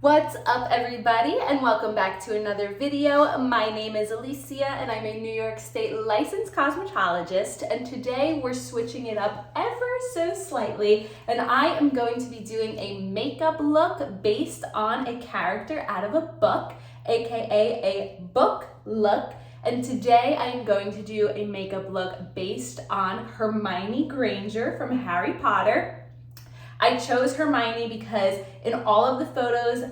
What's up, everybody, and welcome back to another video. My name is Alicia and I'm a New York State licensed cosmetologist, and today we're switching it up ever so slightly, and I am going to be doing a makeup look based on a character out of a book, aka a book look. And today I am going to do a makeup look based on Hermione Granger from Harry Potter. I chose Hermione because in all of the photos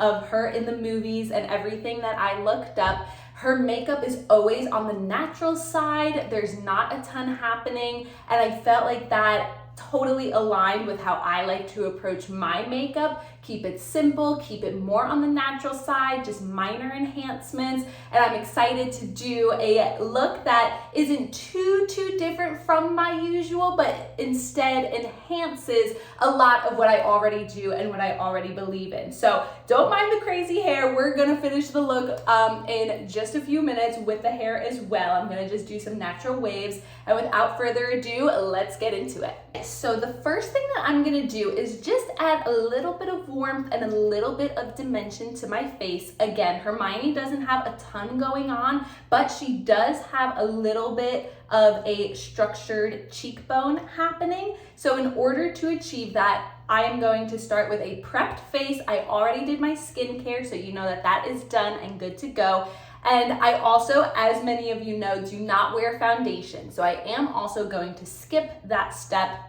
of her in the movies and everything that I looked up, her makeup is always on the natural side. There's not a ton happening, and I felt like that totally aligned with how I like to approach my makeup. Keep it simple, keep it more on the natural side, just minor enhancements. And I'm excited to do a look that isn't too different from my usual, but instead enhances a lot of what I already do and what I already believe in. So don't mind the crazy hair. We're gonna finish the look in just a few minutes with the hair as well. I'm gonna just do some natural waves. And without further ado, let's get into it. So the first thing that I'm gonna do is just add a little bit of warmth and a little bit of dimension to my face. Again, Hermione doesn't have a ton going on, but she does have a little bit of a structured cheekbone happening. So in order to achieve that, I am going to start with a prepped face. I already did my skincare, so you know that that is done and good to go. And I also, as many of you know, do not wear foundation. So I am also going to skip that step.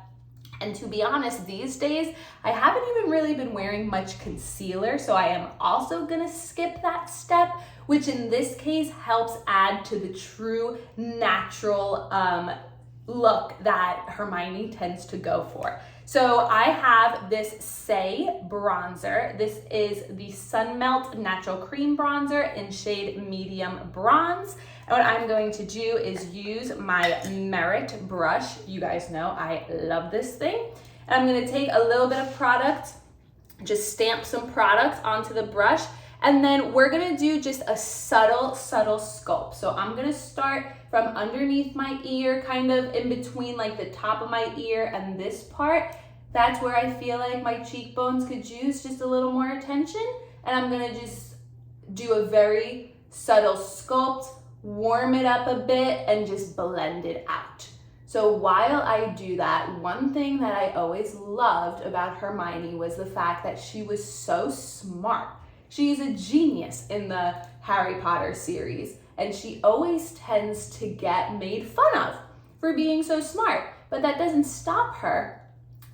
And to be honest, these days, I haven't even really been wearing much concealer. So I am also gonna skip that step, which in this case helps add to the true natural look that Hermione tends to go for. So I have this Say bronzer. This is the Sun Melt Natural Cream Bronzer in shade Medium Bronze. And what I'm going to do is use my Merit brush. You guys know I love this thing. And I'm gonna take a little bit of product, just stamp some product onto the brush, and then we're gonna do just a subtle sculpt. So I'm gonna start from underneath my ear, kind of in between like the top of my ear and this part. That's where I feel like my cheekbones could use just a little more attention. And I'm gonna just do a very subtle sculpt, warm it up a bit, and just blend it out. So while I do that, one thing that I always loved about Hermione was the fact that she was so smart. She's a genius in the Harry Potter series, and she always tends to get made fun of for being so smart. But that doesn't stop her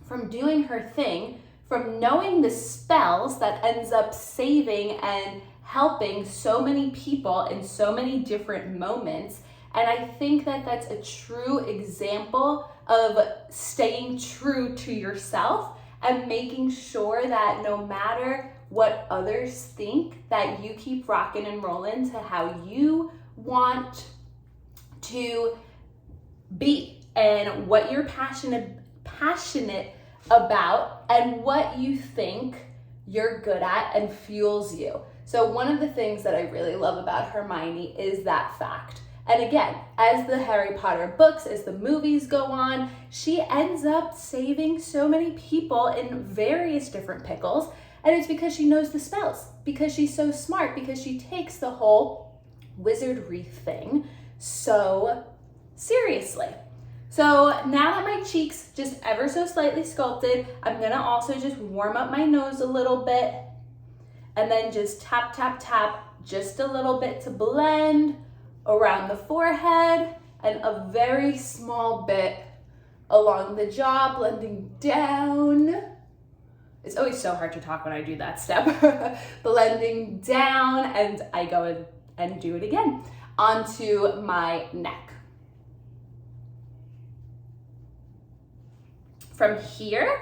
from doing her thing, from knowing the spells that ends up saving and helping so many people in so many different moments. And I think that that's a true example of staying true to yourself and making sure that no matter what others think, that you keep rocking and rolling to how you want to be and what you're passionate about and what you think you're good at and fuels you. So one of the things that I really love about Hermione is that fact. And again, as the Harry Potter books, as the movies go on, she ends up saving so many people in various different pickles. And it's because she knows the spells, because she's so smart, because she takes the whole wizardry thing so seriously. So now that my cheeks just ever so slightly sculpted, I'm gonna also just warm up my nose a little bit and then just tap, just a little bit to blend around the forehead and a very small bit along the jaw, blending down. It's always so hard to talk when I do that step. Blending down, and I go and do it again onto my neck. From here,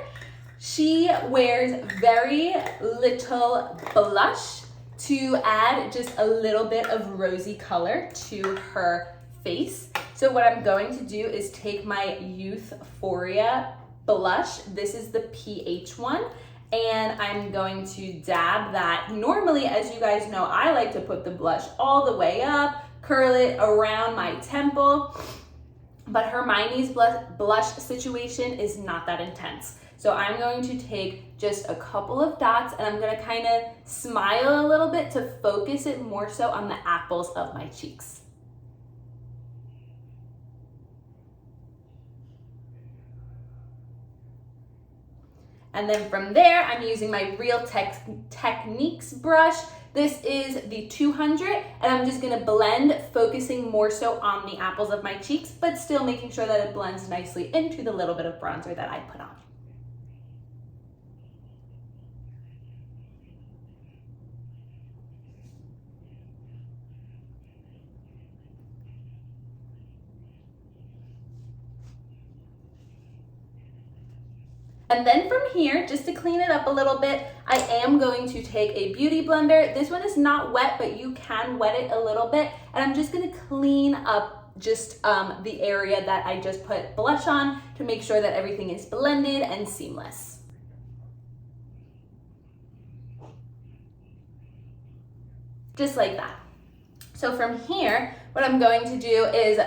she wears very little blush to add just a little bit of rosy color to her face. So what I'm going to do is take my Youthforia blush. This is the PH one. And I'm going to dab that. Normally, as you guys know, I like to put the blush all the way up, curl it around my temple. But Hermione's blush situation is not that intense. So I'm going to take just a couple of dots, and I'm gonna kind of smile a little bit to focus it more so on the apples of my cheeks. And then from there, I'm using my Real Techniques brush. This is the 200, and I'm just gonna blend, focusing more so on the apples of my cheeks, but still making sure that it blends nicely into the little bit of bronzer that I put on. And then from here, just to clean it up a little bit, I am going to take a beauty blender. This one is not wet, but you can wet it a little bit. And I'm just gonna clean up just the area that I just put blush on to make sure that everything is blended and seamless. Just like that. So from here, what I'm going to do is,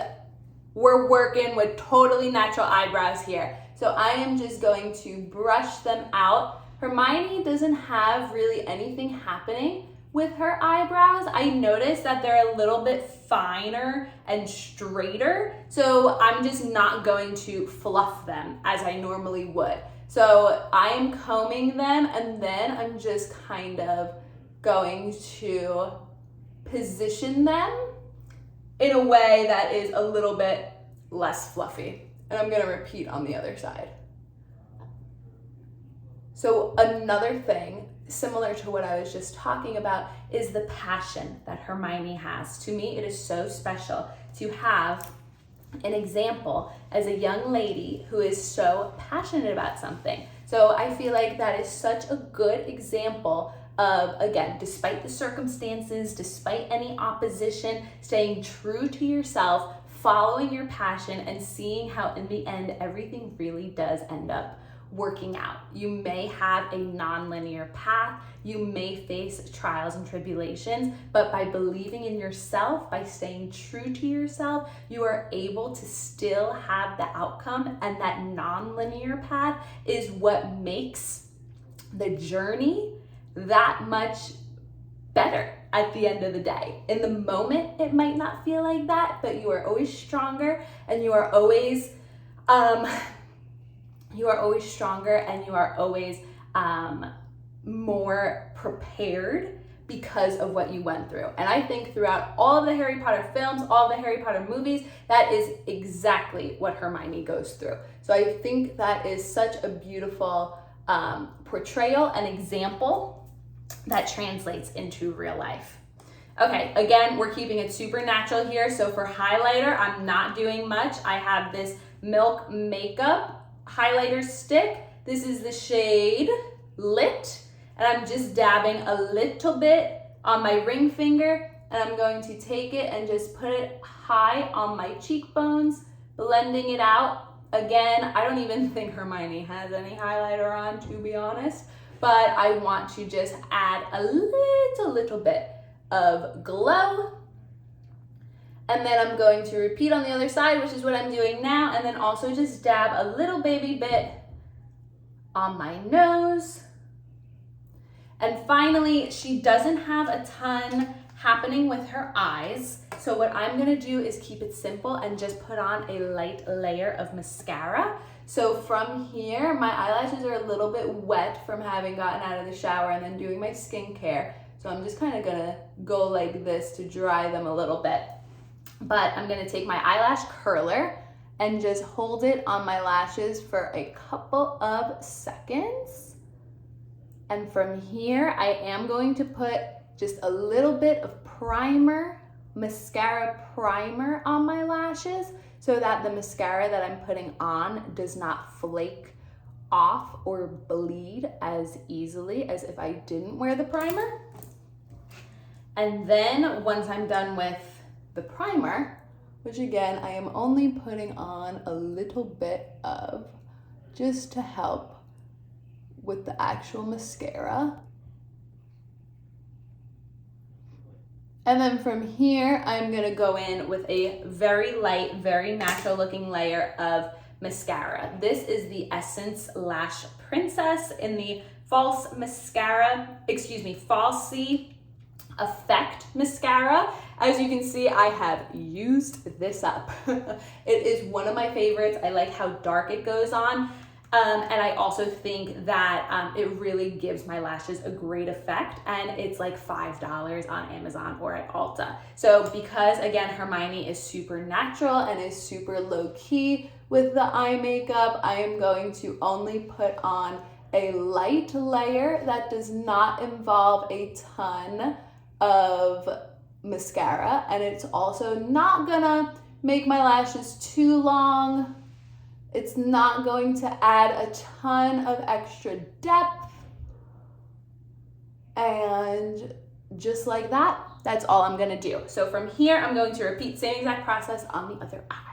we're working with totally natural eyebrows here. So I am just going to brush them out. Hermione doesn't have really anything happening with her eyebrows. I noticed that they're a little bit finer and straighter. So I'm just not going to fluff them as I normally would. So I am combing them, and then I'm just kind of going to position them in a way that is a little bit less fluffy. And I'm gonna repeat on the other side. So another thing, similar to what I was just talking about, is the passion that Hermione has. To me, it is so special to have an example as a young lady who is so passionate about something. So I feel like that is such a good example of, again, despite the circumstances, despite any opposition, staying true to yourself, following your passion, and seeing how in the end everything really does end up working out. You may have a non-linear path, you may face trials and tribulations, but by believing in yourself, by staying true to yourself, you are able to still have the outcome, and that non-linear path is what makes the journey that much better at the end of the day. In the moment, it might not feel like that, but you are always stronger, and you are always stronger, and you are always more prepared because of what you went through. And I think throughout all of the Harry Potter films, all of the Harry Potter movies, that is exactly what Hermione goes through. So I think that is such a beautiful portrayal and example that translates into real life. Okay, again, we're keeping it super natural here. So for highlighter, I'm not doing much. I have this Milk Makeup highlighter stick. This is the shade Lit, and I'm just dabbing a little bit on my ring finger, and I'm going to take it and just put it high on my cheekbones, blending it out. Again, I don't even think Hermione has any highlighter on, to be honest, but I want to just add a little bit of glow. And then I'm going to repeat on the other side, which is what I'm doing now, and then also just dab a little baby bit on my nose. And finally, she doesn't have a ton happening with her eyes. So what I'm gonna do is keep it simple and just put on a light layer of mascara. So from here, my eyelashes are a little bit wet from having gotten out of the shower and then doing my skincare. So I'm just kind of gonna go like this to dry them a little bit. But I'm gonna take my eyelash curler and just hold it on my lashes for a couple of seconds. And from here, I am going to put just a little bit of primer, mascara primer on my lashes so that the mascara that I'm putting on does not flake off or bleed as easily as if I didn't wear the primer. And then once I'm done with the primer, which again, I am only putting on a little bit of just to help with the actual mascara. And then from here, I'm gonna go in with a very light, very natural looking layer of mascara. This is the Essence Lash Princess in the Falsy Effect mascara. As you can see, I have used this up. It is one of my favorites. I like how dark it goes on. And I also think that it really gives my lashes a great effect, and it's like $5 on Amazon or at Ulta. So because again, Hermione is super natural and is super low key with the eye makeup, I am going to only put on a light layer that does not involve a ton of mascara, and it's also not gonna make my lashes too long. It's not going to add a ton of extra depth. And just like that, that's all I'm gonna do. So from here, I'm going to repeat same exact process on the other eye.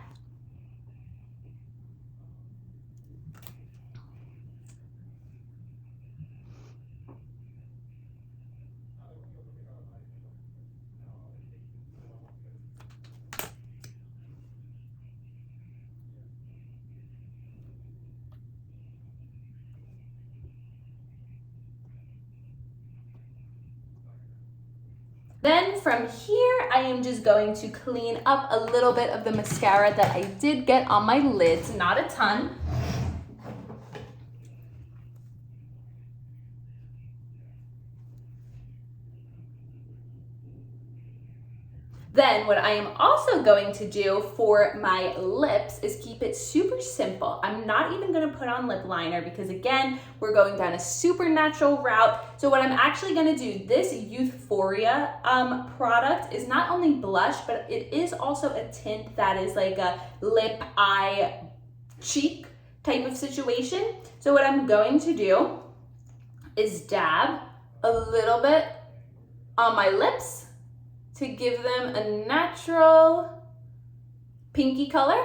Then from here, I am just going to clean up a little bit of the mascara that I did get on my lids, not a ton. Then what I am also going to do for my lips is keep it super simple. I'm not even gonna put on lip liner because again, we're going down a super natural route. So what I'm actually gonna do, this Euphoria product is not only blush, but it is also a tint that is like a lip, eye, cheek type of situation. So what I'm going to do is dab a little bit on my lips to give them a natural pinky color.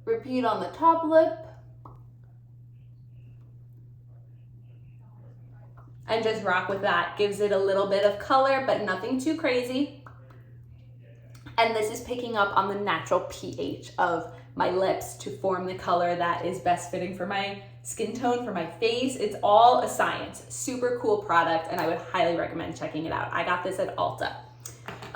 Repeat on the top lip. And just rock with that. Gives it a little bit of color, but nothing too crazy. And this is picking up on the natural pH of my lips to form the color that is best fitting for my skin tone, for my face. It's all a science. Super cool product, and I would highly recommend checking it out. I got this at Ulta.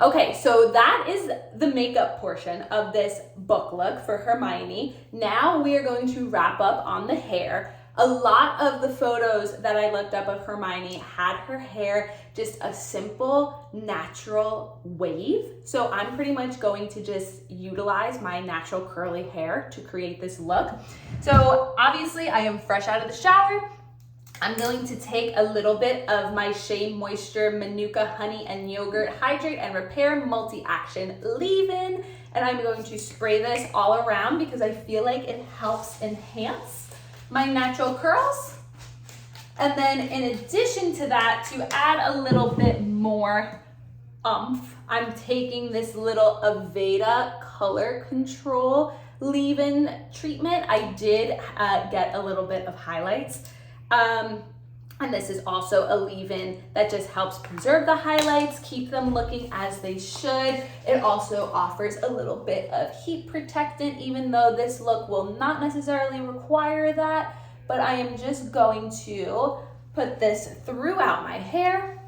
Okay, so that is the makeup portion of this book look for Hermione. Now we are going to wrap up on the hair. A lot of the photos that I looked up of Hermione had her hair just a simple, natural wave. So I'm pretty much going to just utilize my natural curly hair to create this look. So obviously I am fresh out of the shower. I'm going to take a little bit of my Shea Moisture Manuka Honey and Yogurt Hydrate and Repair Multi-Action Leave-In, and I'm going to spray this all around because I feel like it helps enhance my natural curls. And then in addition to that, to add a little bit more oomph, I'm taking this little Aveda Color Control leave-in treatment. I did get a little bit of highlights. And this is also a leave-in that just helps preserve the highlights, keep them looking as they should. It also offers a little bit of heat protectant, even though this look will not necessarily require that, but I am just going to put this throughout my hair.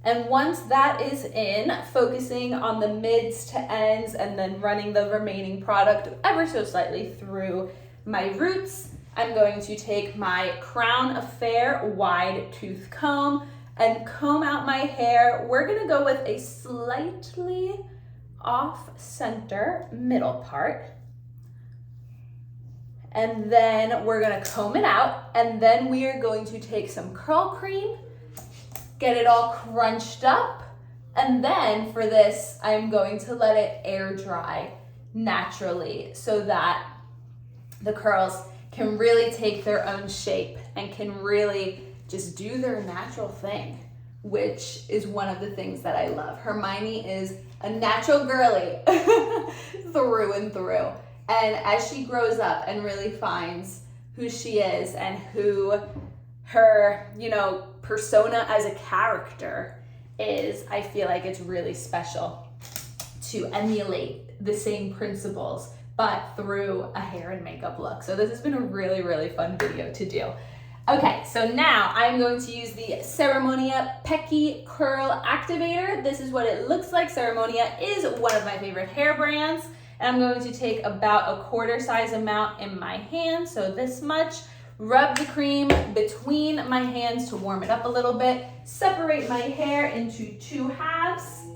And once that is in, focusing on the mids to ends and then running the remaining product ever so slightly through my roots, I'm going to take my Crown Affair wide tooth comb and comb out my hair. We're gonna go with a slightly off center middle part. And then we're gonna comb it out, and then we are going to take some curl cream, get it all crunched up, and then for this, I'm going to let it air dry naturally so that the curls can really take their own shape and can really just do their natural thing, which is one of the things that I love. Hermione is a natural girly through and through. And as she grows up and really finds who she is and who her, persona as a character is, I feel like it's really special to emulate the same principles but through a hair and makeup look. So this has been a really, really fun video to do. Okay, so now I'm going to use the Ceremonia Pecky Curl Activator. This is what it looks like. Ceremonia is one of my favorite hair brands. And I'm going to take about a quarter size amount in my hand, so this much. Rub the cream between my hands to warm it up a little bit. Separate my hair into 2 halves.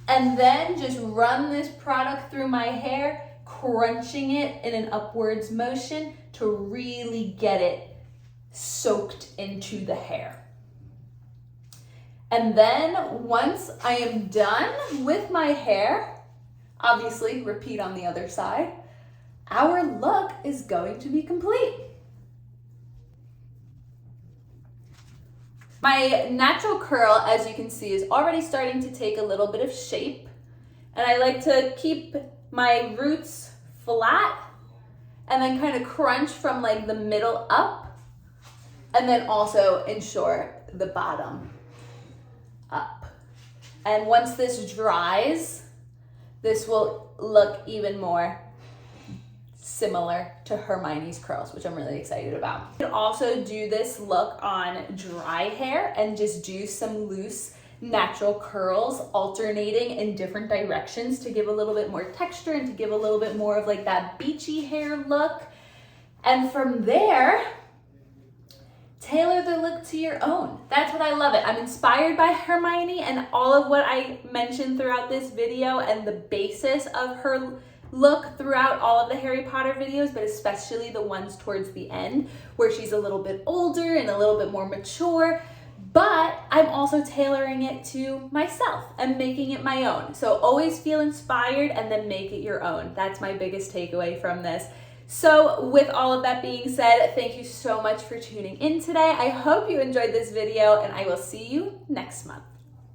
And then just run this product through my hair, crunching it in an upwards motion to really get it soaked into the hair. And then once I am done with my hair, obviously repeat on the other side, our look is going to be complete. My natural curl, as you can see, is already starting to take a little bit of shape. And I like to keep my roots flat and then kind of crunch from like the middle up, and then also ensure the bottom up. And once this dries, this will look even more similar to Hermione's curls, which I'm really excited about. You can also do this look on dry hair and just do some loose natural curls alternating in different directions to give a little bit more texture and to give a little bit more of like that beachy hair look. And from there, tailor the look to your own. That's what I love it. I'm inspired by Hermione and all of what I mentioned throughout this video and the basis of her look throughout all of the Harry Potter videos, but especially the ones towards the end where she's a little bit older and a little bit more mature. But I'm also tailoring it to myself and making it my own. So always feel inspired and then make it your own. That's my biggest takeaway from this. So with all of that being said, thank you so much for tuning in today. I hope you enjoyed this video and I will see you next month.